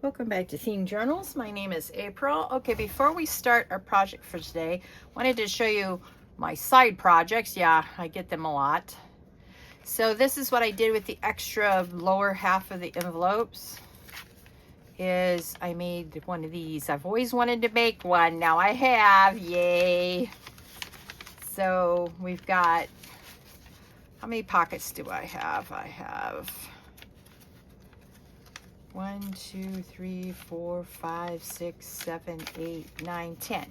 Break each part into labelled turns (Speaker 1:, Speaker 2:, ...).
Speaker 1: Welcome back to Themed Journals. My name is April. Okay, before we start our project for today, wanted to show you my side projects. Yeah, I get them a lot. So this is what I did with the extra lower half of the envelopes. Is I made one of these. I've always wanted to make one. Now I have. Yay. So we've got, how many pockets do I have? I have 1, 2, 3, 4, 5, 6, 7, 8, 9, 10.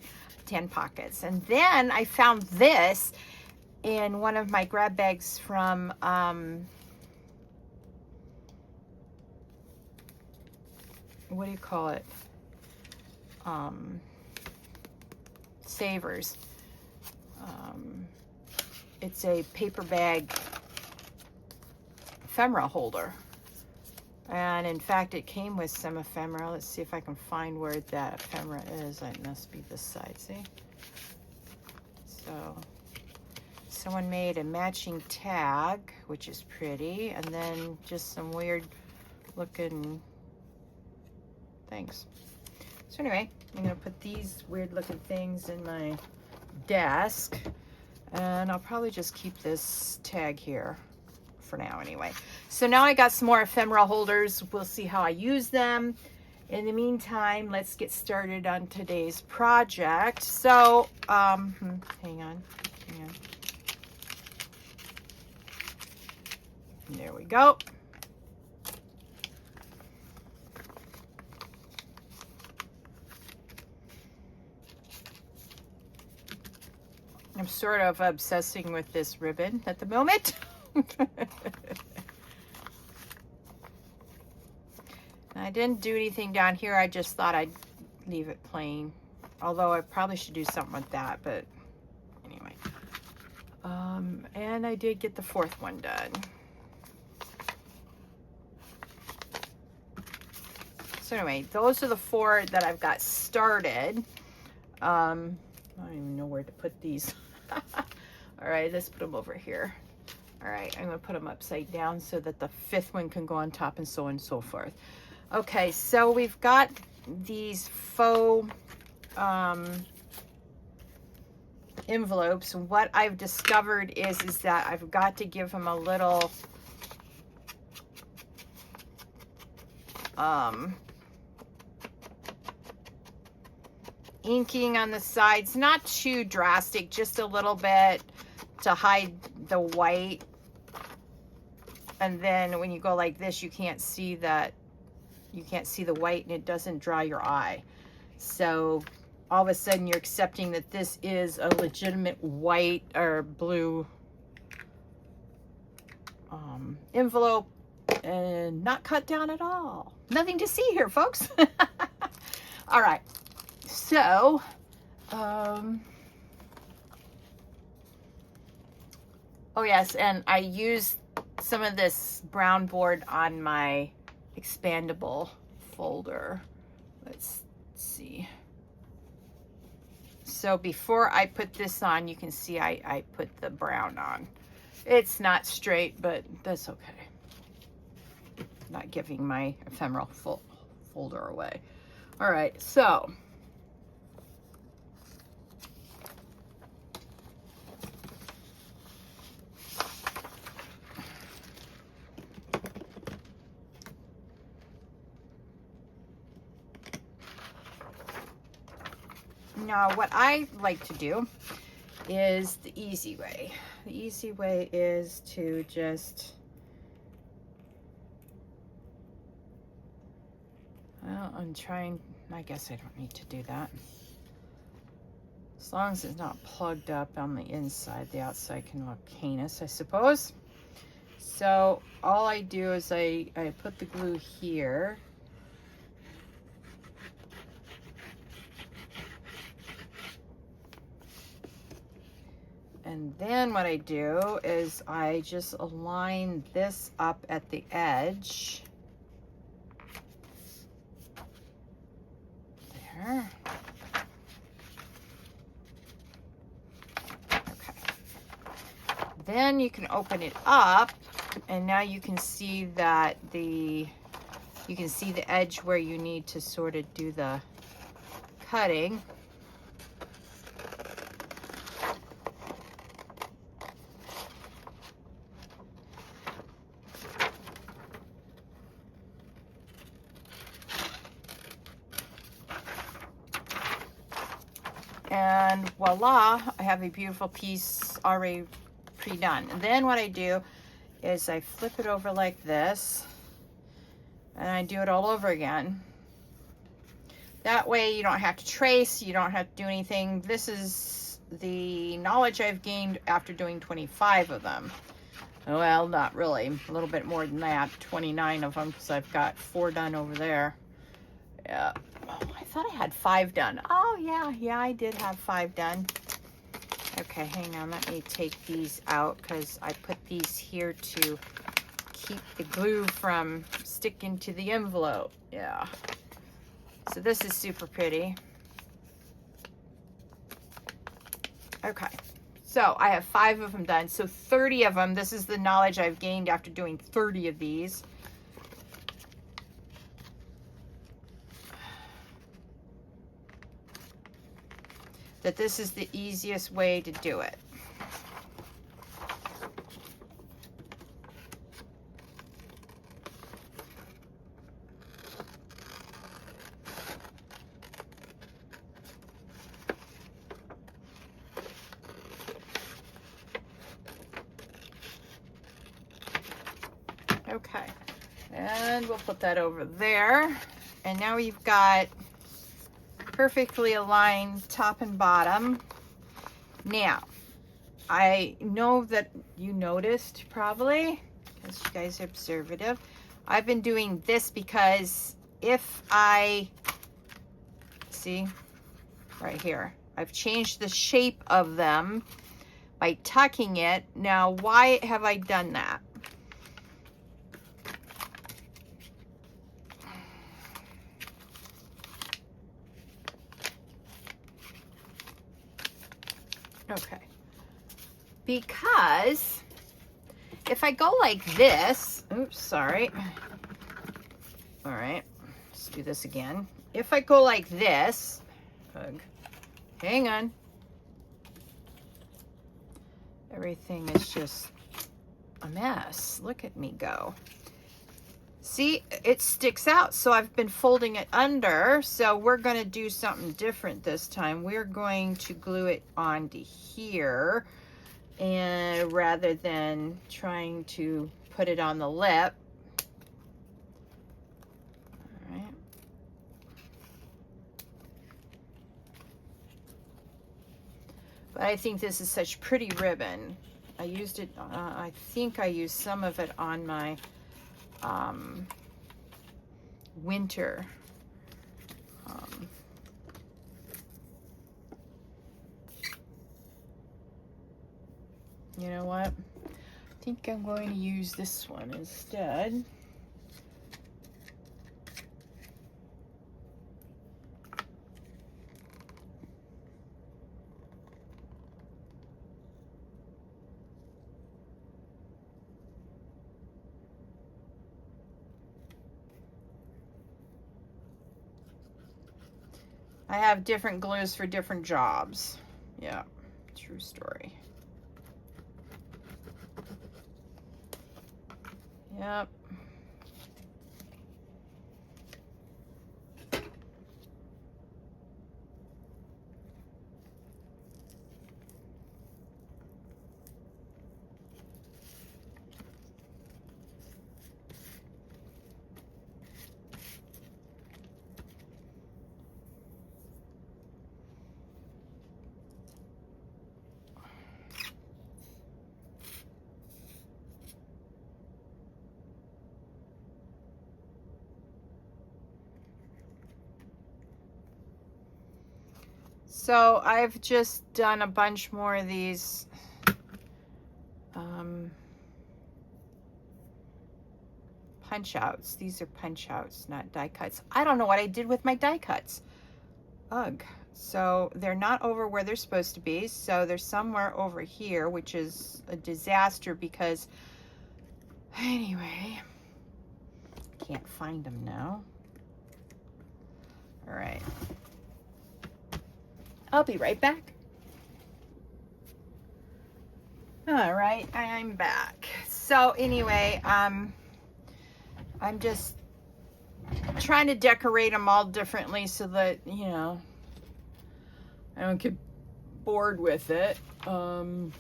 Speaker 1: 10 pockets. And then I found this in one of my grab bags from what do you call it? Savers. It's a paper bag ephemera holder. And in fact, it came with some ephemera. Let's see if I can find where that ephemera is. It must be this side, see? So, someone made a matching tag, which is pretty, and then just some weird looking things. So anyway, I'm gonna put these weird looking things in my desk, and I'll probably just keep this tag here for now anyway. So now I got some more ephemera holders. We'll see how I use them. In the meantime, let's get started on today's project. So, hang on. There we go. I'm sort of obsessing with this ribbon at the moment. I didn't do anything down here. I just thought I'd leave it plain. Although I probably should do something with that, but anyway. And I did get the fourth one done. So anyway, those are the 4 that I've got started. I don't even know where to put these. All right, let's put them over here. All right, I'm gonna put them upside down so that the 5th one can go on top, and so on and so forth. Okay, so we've got these faux envelopes. What I've discovered is that I've got to give them a little inking on the sides, not too drastic, just a little bit to hide the white. And then when you go like this, you can't see that, you can't see the white, and it doesn't draw your eye. So all of a sudden you're accepting that this is a legitimate white or blue envelope, and not cut down at all. Nothing to see here, folks. All right. So, oh yes, and I used some of this brown board on my expandable folder. Let's see. So before I put this on, you can see I put the brown on. It's not straight, but that's okay. Not giving my ephemeral folder away. All right, so now what I like to do is the easy way. The easy way is to just, well, I'm trying, I guess I don't need to do that. As long as it's not plugged up on the inside, the outside can look heinous, I suppose. So all I do is I put the glue here. And then what I do is I just align this up at the edge. There. Okay. Then you can open it up, and now you can see that the You can see the edge where you need to sort of do the cutting. And voila, I have a beautiful piece already pre-done. And then what I do is I flip it over like this, and I do it all over again. That way you don't have to trace, you don't have to do anything. This is the knowledge I've gained after doing 25 of them. Well, not really, a little bit more than that, 29 of them, because I've got 4 done over there. Yeah. Oh, I thought I had 5 done. Oh, yeah, I did have 5 done. Okay, hang on. Let me take these out because I put these here to keep the glue from sticking to the envelope. Yeah. So this is super pretty. Okay. So I have 5 of them done. So 30 of them. This is the knowledge I've gained after doing 30 of these. That this is the easiest way to do it. Okay, and we'll put that over there. And now we've got perfectly aligned top and bottom. Now, I know that you noticed probably, because you guys are observative, I've been doing this because if I, see, right here, I've changed the shape of them by tucking it. Now, why have I done that? Okay, because if I go like this, oops, sorry. All right, let's do this again. If I go like this, hang on. Everything is just a mess. Look at me go. See, it sticks out. So I've been folding it under. So we're going to do something different this time. We're going to glue it onto here, and rather than trying to put it on the lip. All right. But I think this is such pretty ribbon. I used it, I think I used some of it on my winter you know what, I think I'm going to use this one instead. I have different glues for different jobs. Yeah, true story. Yep. So I've just done a bunch more of these punch outs. These are punch outs, not die cuts. I don't know what I did with my die cuts. Ugh. So they're not over where they're supposed to be. So they're somewhere over here, which is a disaster because, anyway, Can't find them now. All right. I'll be right back. All right, I'm back. So anyway, I'm just trying to decorate them all differently so that, you know, I don't get bored with it. Well,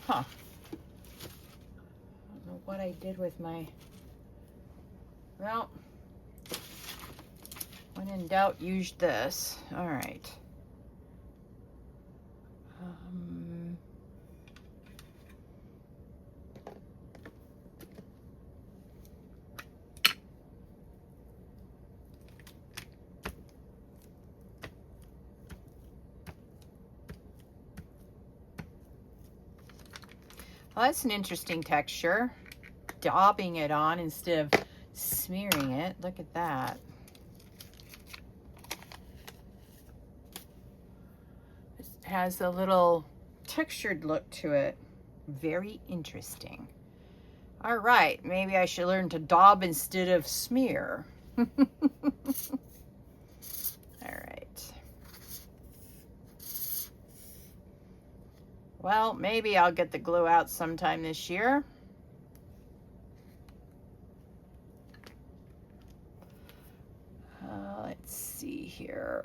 Speaker 1: I don't know what I did with my, well, when in doubt, use this. All right. Well, that's an interesting texture. Daubing it on instead of smearing it. Look at that. It has a little textured look to it. Very interesting. All right, maybe I should learn to daub instead of smear. All right. Well, maybe I'll get the glue out sometime this year. Let's see here.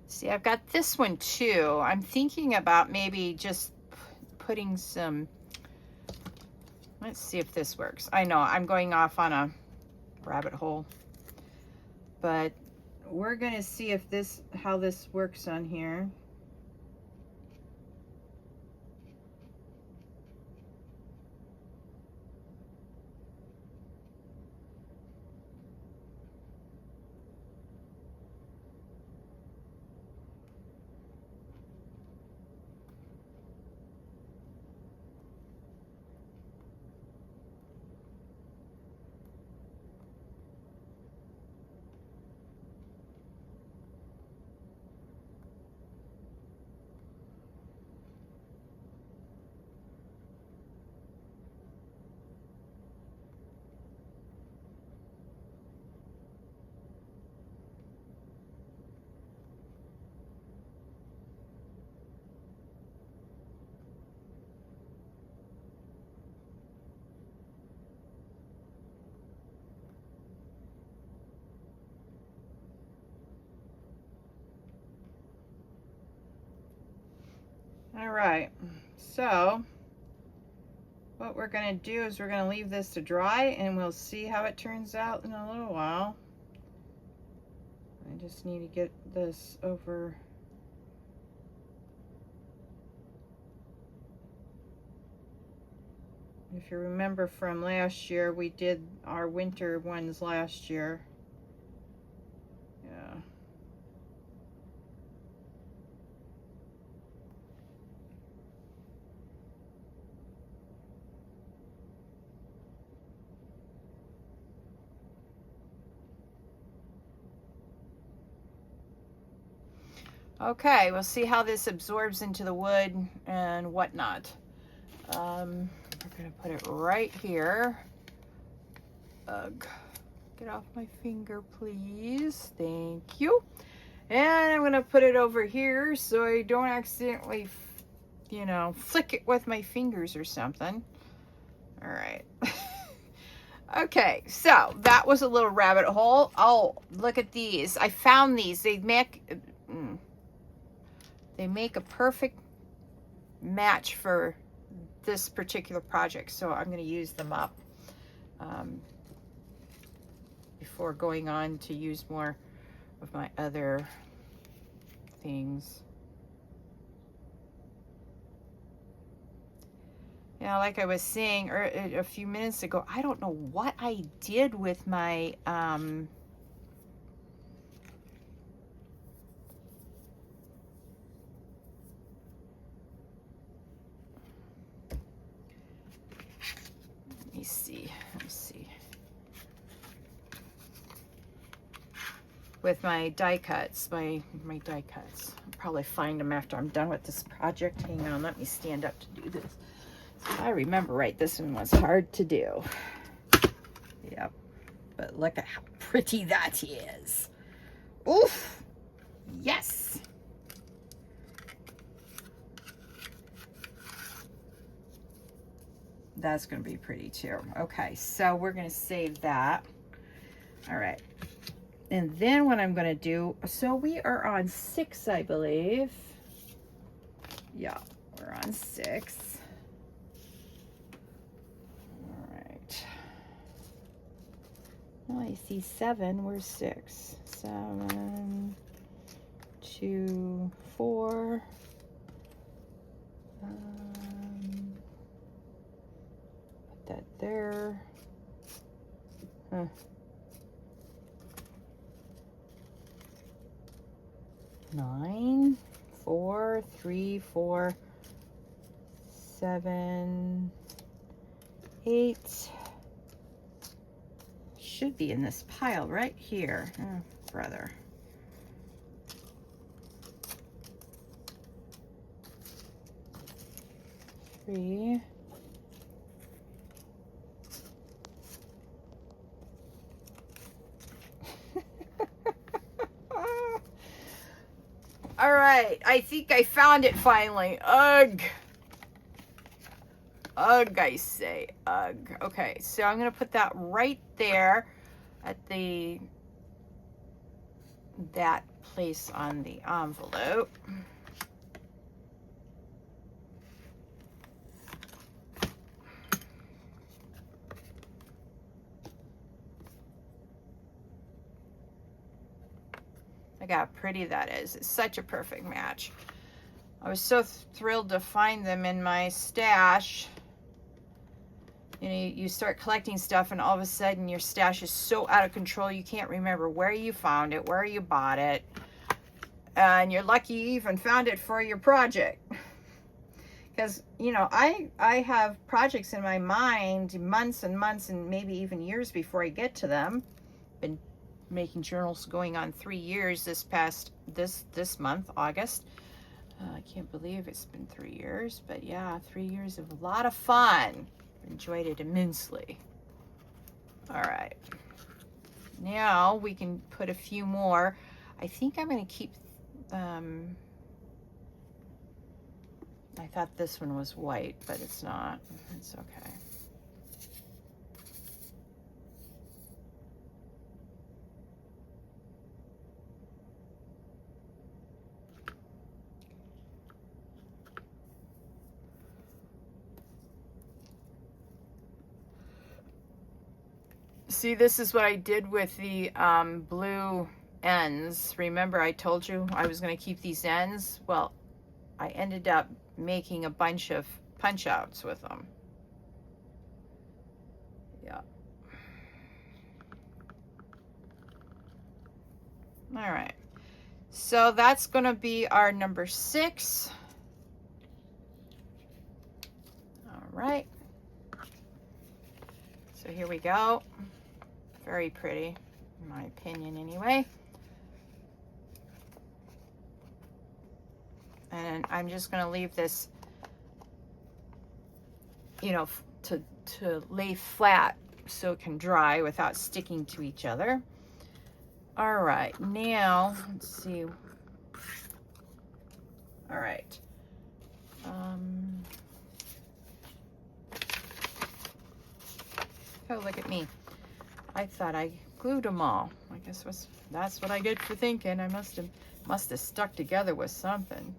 Speaker 1: See, I've got this one too. I'm thinking about maybe just putting some, let's see if this works. I know I'm going off on a rabbit hole, but we're gonna see if how this works on here. All right, so what we're going to do is we're going to leave this to dry and we'll see how it turns out in a little while. I just need to get this over. If you remember from last year, we did our winter ones last year. Yeah. Okay, we'll see how this absorbs into the wood and whatnot. We're gonna put it right here. Ugh. Get off my finger, please. Thank you. And I'm gonna put it over here so I don't accidentally, you know, flick it with my fingers or something. All right. Okay, so that was a little rabbit hole. Oh, look at these. I found these. They make a perfect match for this particular project, so I'm going to use them up before going on to use more of my other things. You know, like I was saying a few minutes ago, I don't know what I did with my let me see. With my die cuts, my die cuts. I'll probably find them after I'm done with this project. Hang on, let me stand up to do this. If I remember right, this one was hard to do. Yep, but look at how pretty that is. Oof, yes. That's gonna be pretty too. Okay, so we're gonna save that. All right. And then what I'm going to do, so we are on 6, I believe. Yeah, we're on 6. All right. Well, I see 7. Where's 6? 7, 2, 4. Put that there. Huh. 9, 4, 3, 4, 7, 8. Should be in this pile right here. Oh, brother. Three. All right, I think I found it finally. Ugh. Ugh, I say. Ugh. Okay, so I'm going to put that right there at that place on the envelope. Look how pretty that is. It's such a perfect match. I was so thrilled to find them in my stash. You know, you start collecting stuff and all of a sudden your stash is so out of control you can't remember where you found it, where you bought it. And you're lucky you even found it for your project. Because, you know, I have projects in my mind months and months and maybe even years before I get to them. Been making journals going on 3 years this month, August. I can't believe it's been 3 years, but yeah, 3 years of a lot of fun. Enjoyed it immensely. All right, now we can put a few more. I think I'm going to keep I thought this one was white, but it's not. It's okay. See, this is what I did with the blue ends. Remember I told you I was going to keep these ends? Well, I ended up making a bunch of punch outs with them. Yeah. All right. So that's going to be our number 6. All right. So here we go. Very pretty, in my opinion anyway. And I'm just going to leave this, you know, to lay flat so it can dry without sticking to each other. All right, now, let's see. All right. Oh, look at me. I thought I glued them all. I guess that's what I get for thinking. I must have stuck together with something.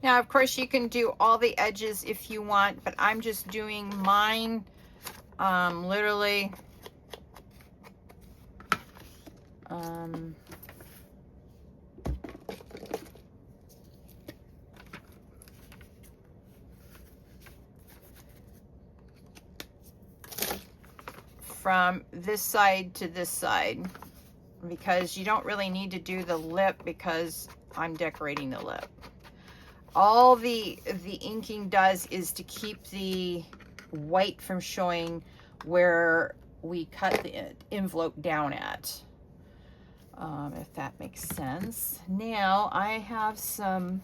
Speaker 1: Now, of course, you can do all the edges if you want, but I'm just doing mine literally from this side to this side, because you don't really need to do the lip because I'm decorating the lip. All the inking does is to keep the white from showing where we cut the envelope down at, if that makes sense. Now I have some,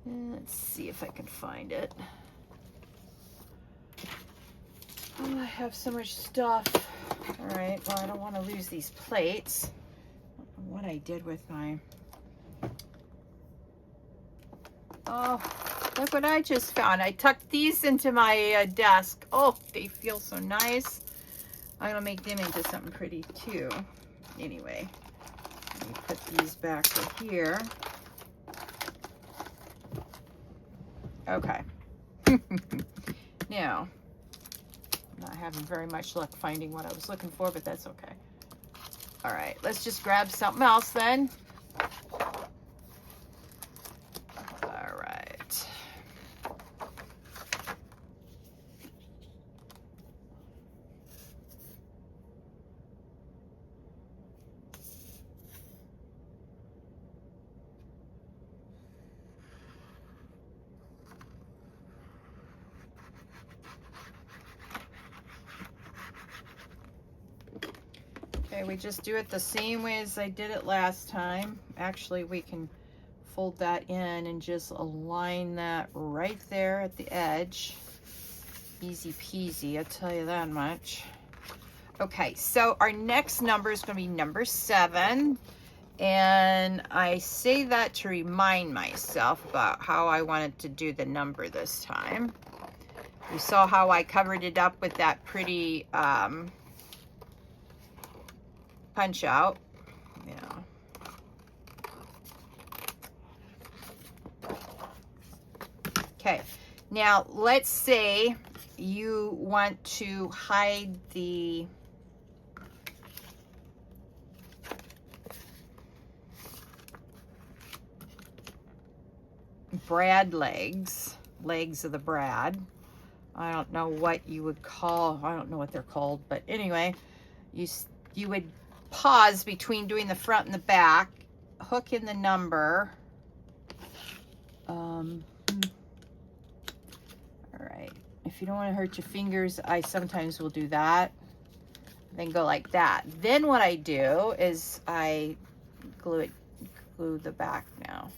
Speaker 1: let's see if I can find it. Oh, I have so much stuff. All right, well, I don't want to lose these plates. I don't know what I did with my... Oh, look what I just found. I tucked these into my desk. Oh, they feel so nice. I'm gonna make them into something pretty too. Anyway, let me put these back to here. Okay. Now, I'm not having very much luck finding what I was looking for, but that's okay. All right, let's just grab something else then. All right. Okay, we just do it the same way as I did it last time. Actually, we can fold that in and just align that right there at the edge. Easy peasy, I'll tell you that much. Okay, so our next number is going to be number 7. And I say that to remind myself about how I wanted to do the number this time. You saw how I covered it up with that pretty punch out. Yeah. Okay, now let's say you want to hide the brad legs of the brad. I don't know what you would call, I don't know what they're called, but anyway, you would pause between doing the front and the back, hook in the number. All right, if you don't want to hurt your fingers, I sometimes will do that, then go like that. Then what I do is I glue the back now.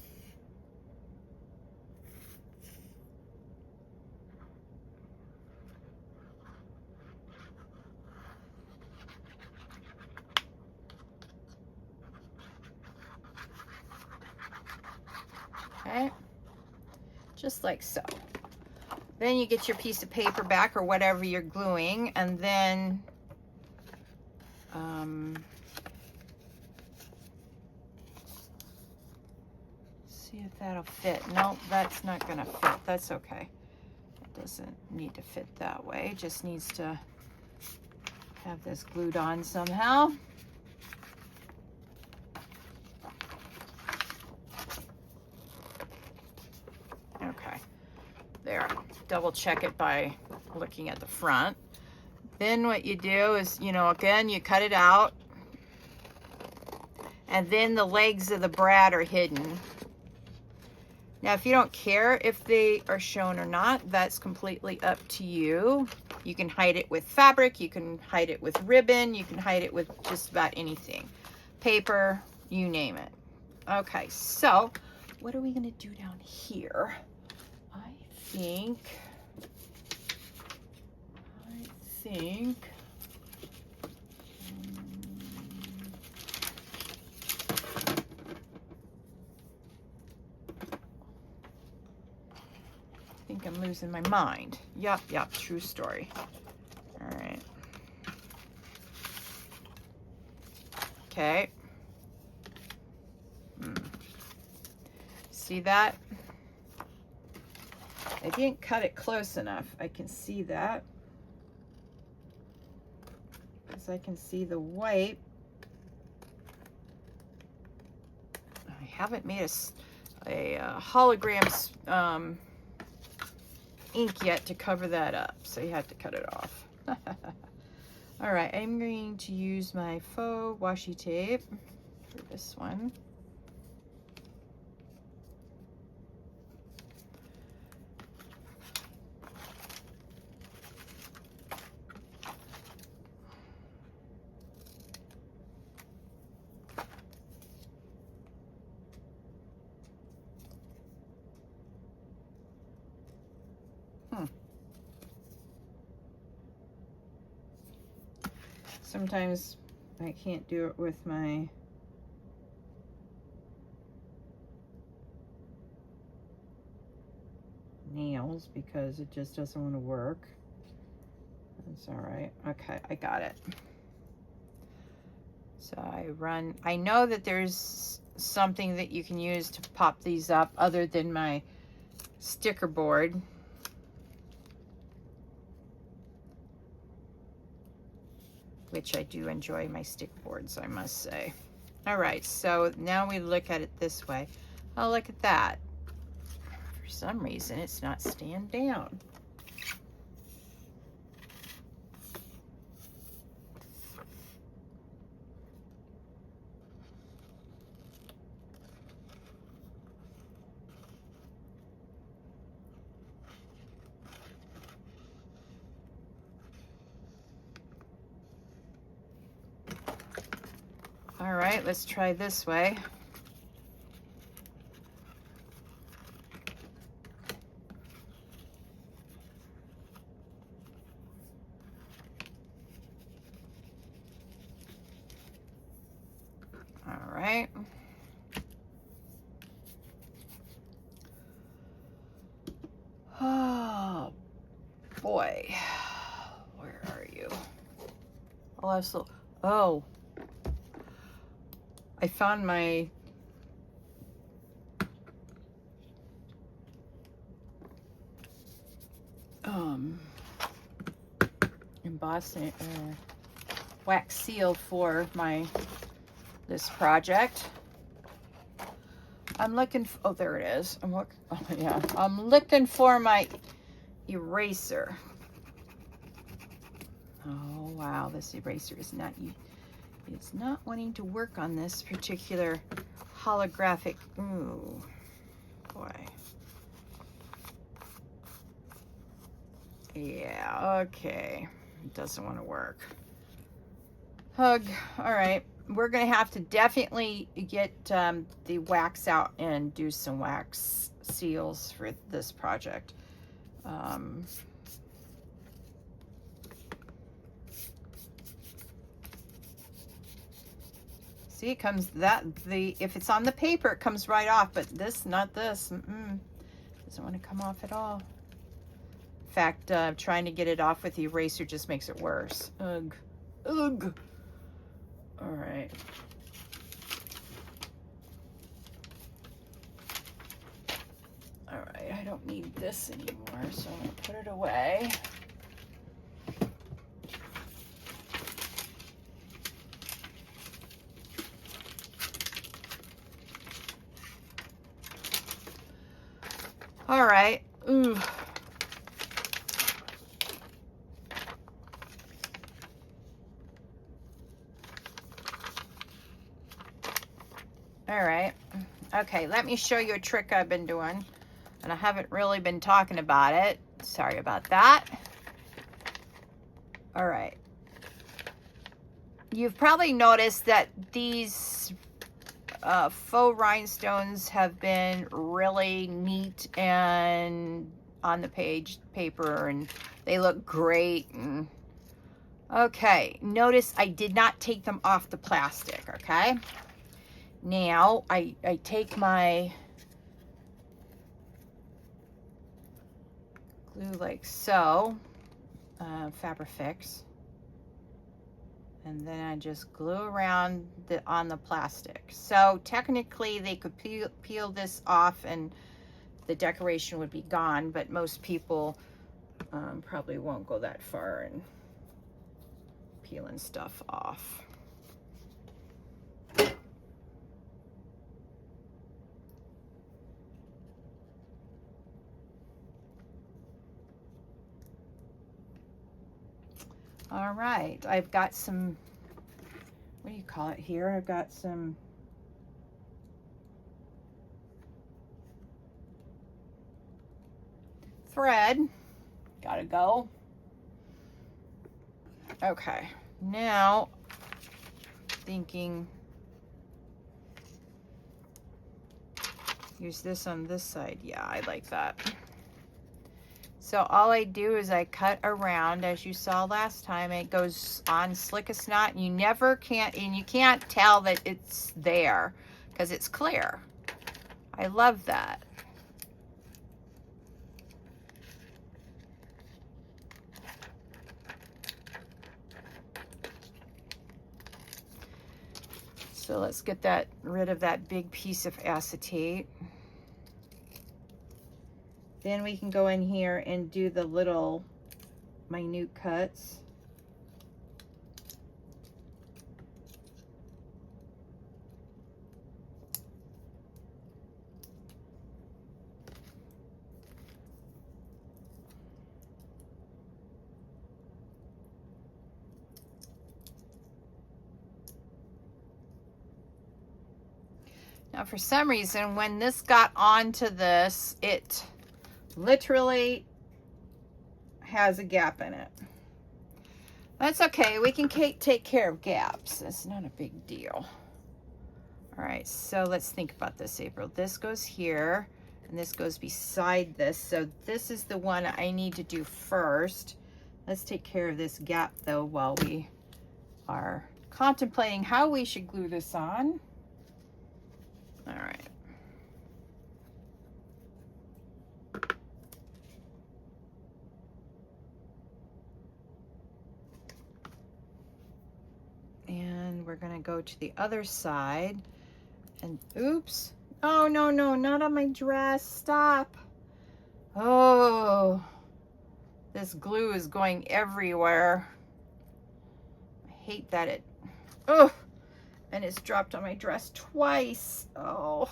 Speaker 1: Okay, just like so. Then you get your piece of paper back or whatever you're gluing, and then see if that'll fit. No, that's not gonna fit. That's okay. It doesn't need to fit that way. It just needs to have this glued on somehow. Okay, there. Double check it by looking at the front. Then what you do is, you know, again, you cut it out, and then the legs of the brad are hidden. Now, if you don't care if they are shown or not, that's completely up to you. You can hide it with fabric, you can hide it with ribbon, you can hide it with just about anything. Paper, you name it. Okay, so what are we gonna do down here? I think I'm losing my mind. Yep, true story. All right. Okay. see that? I didn't cut it close enough. I can see that. Because I can see the white. I haven't made a hologram ink yet to cover that up, so you have to cut it off. All right, I'm going to use my faux washi tape for this one. Sometimes I can't do it with my nails because it just doesn't want to work. That's all right. Okay, I got it. So I know that there's something that you can use to pop these up other than my sticker board. Which I do enjoy my stick boards, I must say. All right, so now we look at it this way. Oh, look at that. For some reason, it's not staying down. All right, let's try this way. All right. Oh, boy. Where are you? Oh, oh. I found my embossing wax seal for this project. I'm looking oh, there it is. Oh yeah, I'm looking for my eraser. Oh wow, this eraser is not it's not wanting to work on this particular holographic. Ooh, boy. Yeah, okay. It doesn't want to work. Hug. All right. We're going to have to definitely get the wax out and do some wax seals for this project. See, it comes if it's on the paper, it comes right off, but not this. Doesn't want to come off at all. In fact, trying to get it off with the eraser just makes it worse. Ugh. Ugh. All right. All right, I don't need this anymore, so I'm gonna put it away. All right. Ooh. All right. Okay, let me show you a trick I've been doing, and I haven't really been talking about it. Sorry about that. All right. You've probably noticed that these faux rhinestones have been really neat and on the paper, and they look great. And okay, notice I did not take them off the plastic. Okay, now I take my glue like so, Fabrifix, And then I just glue around on the plastic. So technically they could peel this off and the decoration would be gone, but most people probably won't go that far in peeling stuff off. All right, I've got some, what do you call it here? I've got some thread. Gotta go. Okay, now thinking use this on this side. Yeah, I like that. So all I do is I cut around, as you saw last time. It goes on slick as snot. You never can't, and you can't tell that it's there because it's clear. I love that. So let's get rid of that big piece of acetate. Then we can go in here and do the little minute cuts. Now for some reason, when this got onto this, it literally has a gap in it. That's okay, we can take care of gaps. It's not a big deal. All right, so let's think about this, April. This goes here, and this goes beside this. So this is the one I need to do first. Let's take care of this gap though while we are contemplating how we should glue this on. All right. And we're gonna go to the other side and oops. Oh, no, no, not on my dress, stop. Oh, this glue is going everywhere. I hate that it, oh, and it's dropped on my dress twice. Oh,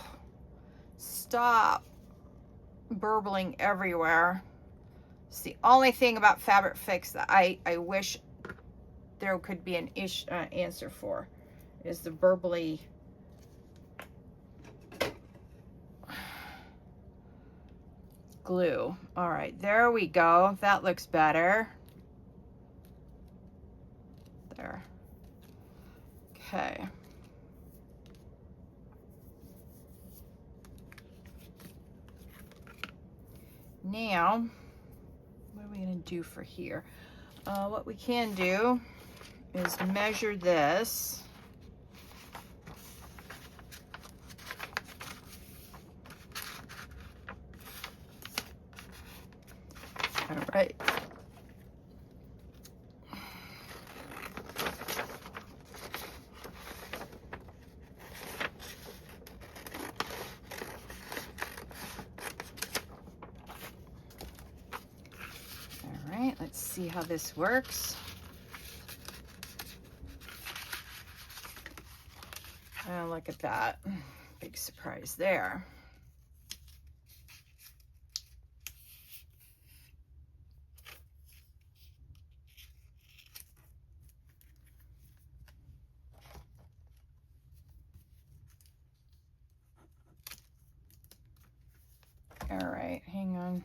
Speaker 1: stop burbling everywhere. It's the only thing about Fabric Fix that I wish there could be an answer for, is the burbly glue. All right, there we go. That looks better. There. Okay. Now, what are we going to do for here? What we can do is measure this. All right. All right, let's see how this works. Oh, look at that. Big surprise there. All right, hang on.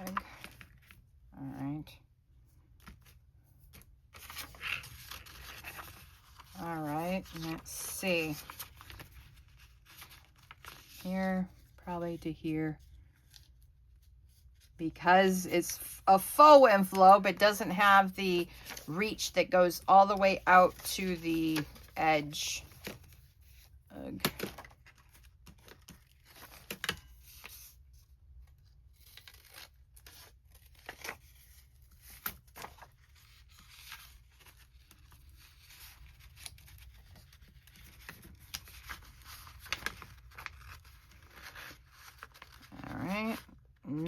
Speaker 1: Egg. All right. All right, let's see. Here, probably to here. Because it's a faux envelope, it doesn't have the reach that goes all the way out to the edge. Ugh.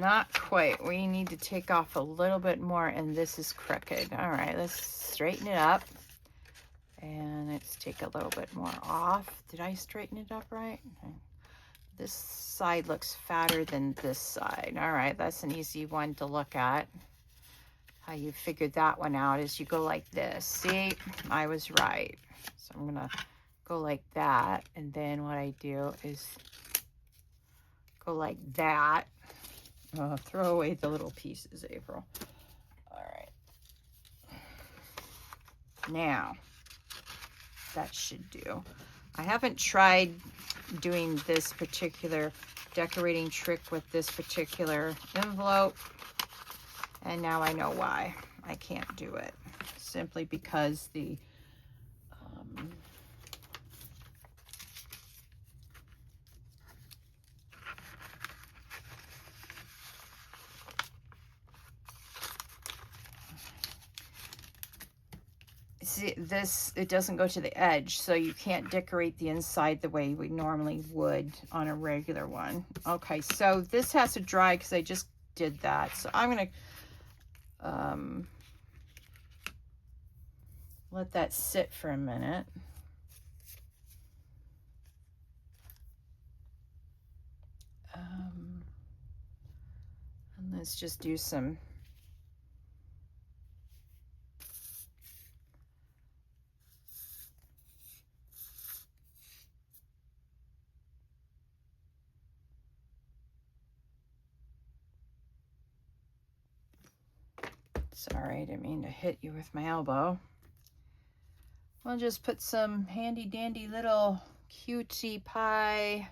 Speaker 1: Not quite. We need to take off a little bit more, and this is crooked. All right, let's straighten it up. And let's take a little bit more off. Did I straighten it up right? This side looks fatter than this side. All right, that's an easy one to look at. How you figured that one out is you go like this. See, I was right. So I'm gonna go like that, and then what I do is go like that. Throw away the little pieces, April. All right. Now, that should do. I haven't tried doing this particular decorating trick with this particular envelope, and now I know why I can't do it. Simply because the see, this, it doesn't go to the edge, so you can't decorate the inside the way we normally would on a regular one. Okay, so this has to dry because I just did that. So I'm gonna let that sit for a minute. And let's just do some sorry, I didn't mean to hit you with my elbow. I'll just put some handy dandy little cutie pie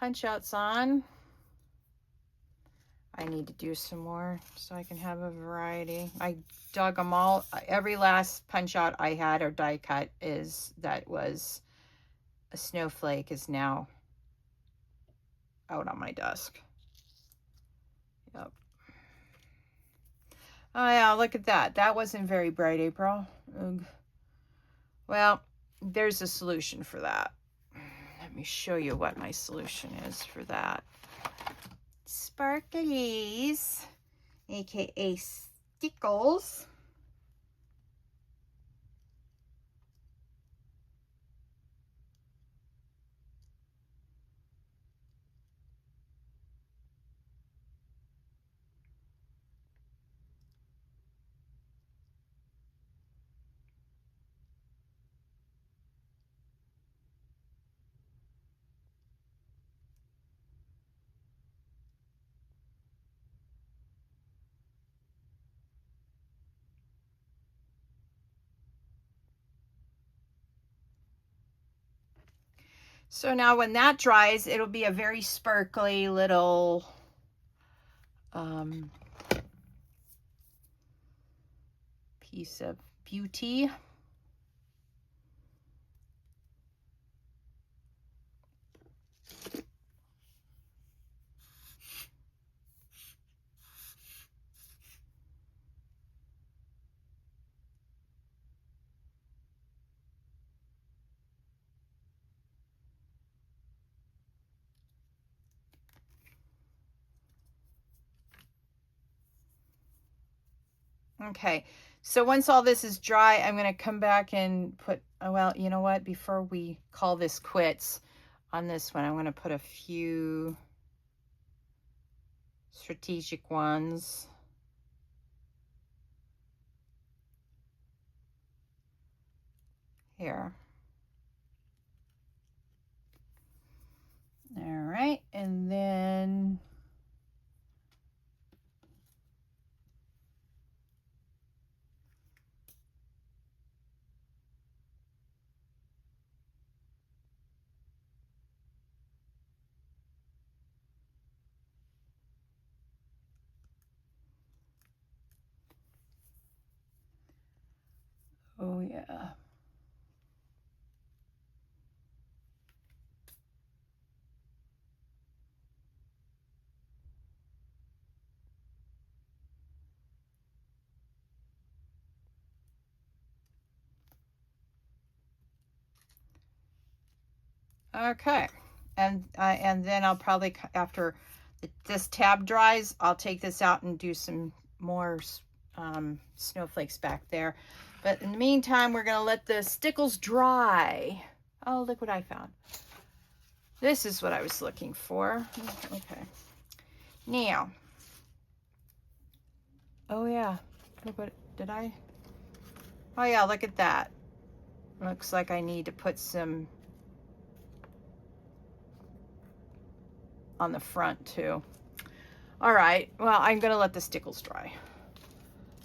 Speaker 1: punch outs on. I need to do some more so I can have a variety. I dug them all. Every last punch out I had or die cut that was a snowflake is now out on my desk. Yep. Oh yeah, look at that. That wasn't very bright, April. Ugh. Well, there's a solution for that. Let me show you what my solution is for that. Sparklies, aka stickles. So now when that dries, it'll be a very sparkly little piece of beauty. Okay, so once all this is dry, I'm going to come back and put, oh, well, you know what? Before we call this quits on this one, I'm going to put a few strategic ones. Here. All right, and then oh yeah. Okay, and then I'll probably, after this tab dries, I'll take this out and do some more snowflakes back there. But in the meantime, we're going to let the stickles dry. Oh, look what I found. This is what I was looking for. Okay. Now. Oh, yeah. Look what, did I? Oh, yeah, look at that. Looks like I need to put some on the front, too. All right. Well, I'm going to let the stickles dry.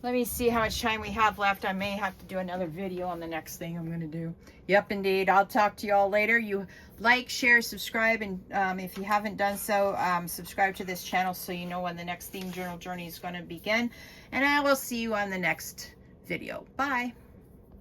Speaker 1: Let me see how much time we have left. I may have to do another video on the next thing I'm going to do. Yep, indeed. I'll talk to you all later. You like, share, subscribe, and if you haven't done so, subscribe to this channel so you know when the next theme journal journey is going to begin. And I will see you on the next video. Bye.